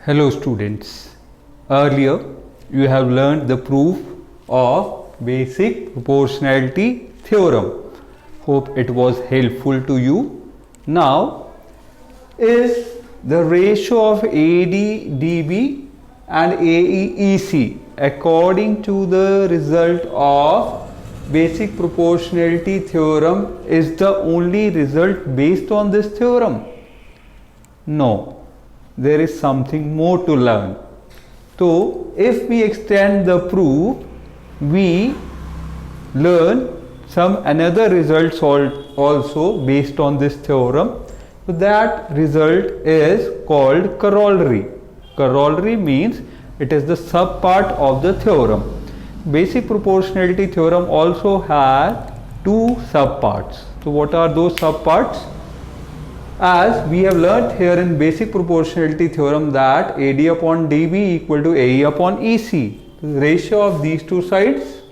Hello students, earlier you have learned the proof of basic proportionality theorem. Hope it was helpful to you. Now is the ratio of AD dB and AE EC according to the result of basic proportionality theorem is the only result based on this theorem? No. There is something more to learn. So if we extend the proof, we learn some another results also based on this theorem. So that result is called corollary. Corollary means it is the sub part of the theorem. Basic proportionality theorem also has two sub parts. So what are those sub parts? As we have learnt here in basic proportionality theorem that AD upon dB equal to AE upon EC. The ratio of these two sides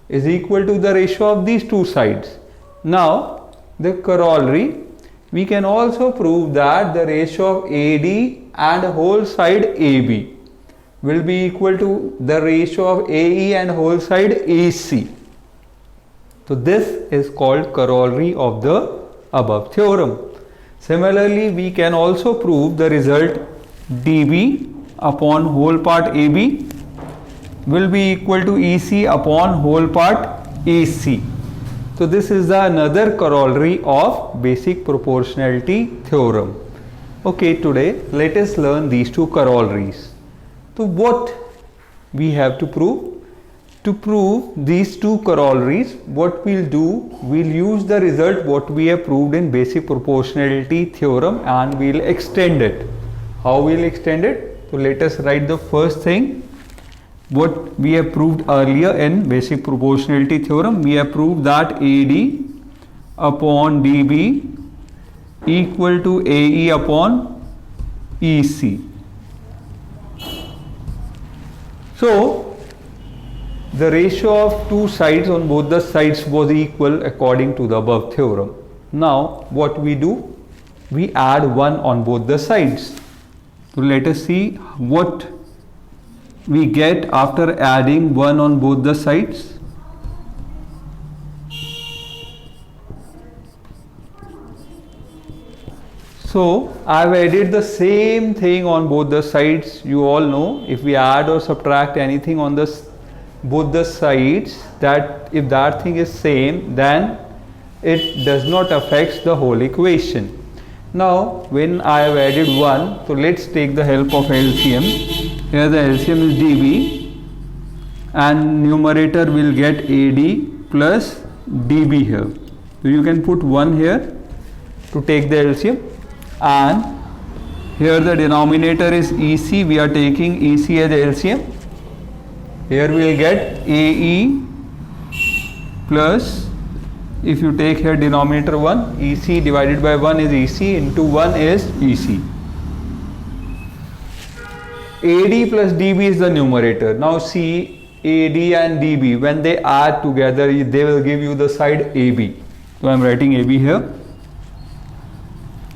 is equal to the ratio of these two sides. Now the corollary, we can also prove that the ratio of AD and whole side AB will be equal to the ratio of AE and whole side AC. So this is called corollary of the above theorem. Similarly, we can also prove the result dB upon whole part AB will be equal to EC upon whole part AC. So this is another corollary of basic proportionality theorem. Okay, today let us learn these two corollaries. So what we have to prove? To prove these two corollaries, what we'll do, we'll use the result what we have proved in basic proportionality theorem and we'll extend it. How we'll extend it? So let us write the first thing. What we have proved earlier in basic proportionality theorem, we have proved that AD upon dB equal to AE upon EC. So the ratio of two sides on both the sides was equal according to the above theorem. Now what we do? We add 1 on both the sides. So let us see what we get after adding 1 on both the sides. So I have added the same thing on both the sides. You all know if we add or subtract anything on both the sides, that if that thing is same, then it does not affect the whole equation. Now when I have added 1, so let's take the help of LCM. Here the LCM is dB and numerator will get AD plus dB here. So you can put 1 here to take the LCM, and here the denominator is EC. We are taking EC as LCM. Here we will get AE plus, if you take here denominator 1, EC divided by 1 is EC, into 1 is EC. AD plus dB is the numerator. Now see, AD and dB, when they add together, they will give you the side AB. So I am writing AB here,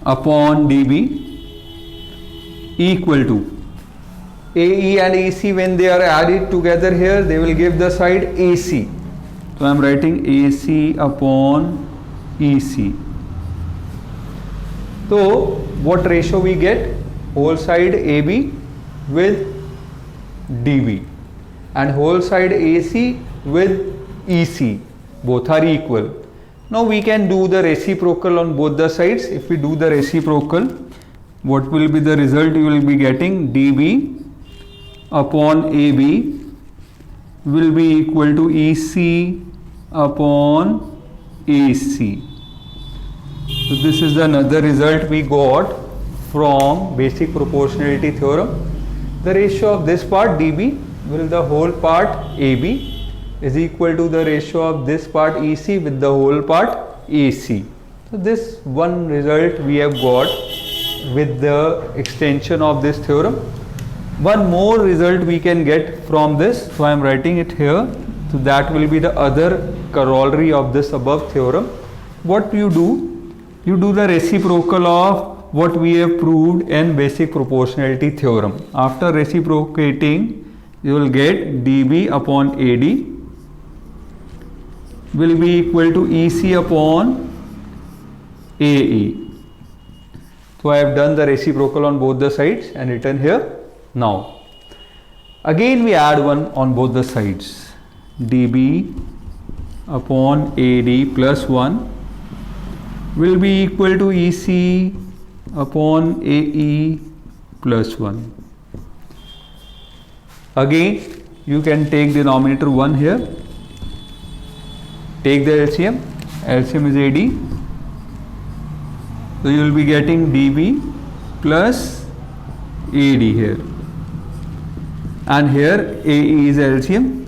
upon dB equal to AE and EC, when they are added together here, they will give the side AC. So I am writing AC upon EC. So what ratio we get? Whole side AB with dB and whole side AC with EC. Both are equal. Now we can do the reciprocal on both the sides. If we do the reciprocal, what will be the result? You will be getting dB upon AB will be equal to EC upon AC. So this is another result we got from basic proportionality theorem. The ratio of this part dB will the whole part AB is equal to the ratio of this part EC with the whole part AC. So this one result we have got with the extension of this theorem. One more result we can get from this, so I am writing it here. So that will be the other corollary of this above theorem. What you do? You do the reciprocal of what we have proved in basic proportionality theorem. After reciprocating, you will get dB upon AD will be equal to EC upon AE. So I have done the reciprocal on both the sides and written here. Now again we add one on both the sides. dB upon AD plus 1 will be equal to EC upon AE plus 1. Again you can take denominator 1 here, take the LCM. LCM is AD, so you will be getting dB plus AD here, and here AE is LCM,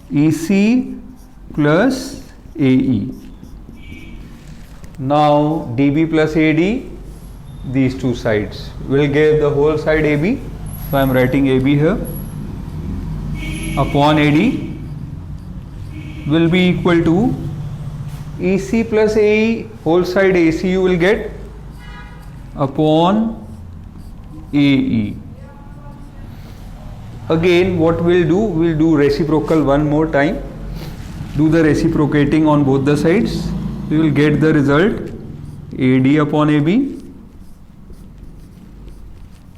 EC plus AE. Now dB plus AD, these two sides will give the whole side AB, so I am writing AB here, upon AD will be equal to EC plus AE, whole side AC you will get, upon AE. Again what we'll do, we'll do reciprocal one more time. Do the reciprocating on both the sides. We will get the result AD upon AB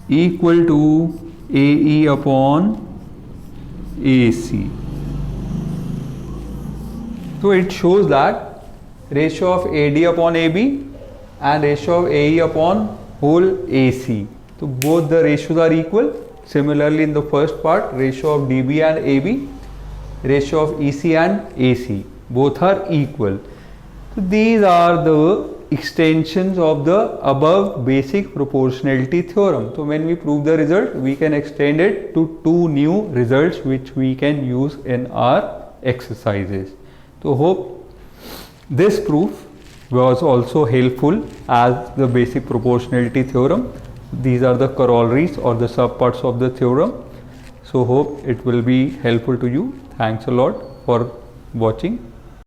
equal to AE upon AC. So it shows that ratio of AD upon AB and ratio of AE upon whole AC. So both the ratios are equal. Similarly in the first part, ratio of dB and AB, ratio of EC and AC, both are equal. So these are the extensions of the above basic proportionality theorem. So when we prove the result, we can extend it to two new results which we can use in our exercises. So hope this proof was also helpful as the basic proportionality theorem. These are the corollaries or the subparts of the theorem. So hope it will be helpful to you. Thanks a lot for watching.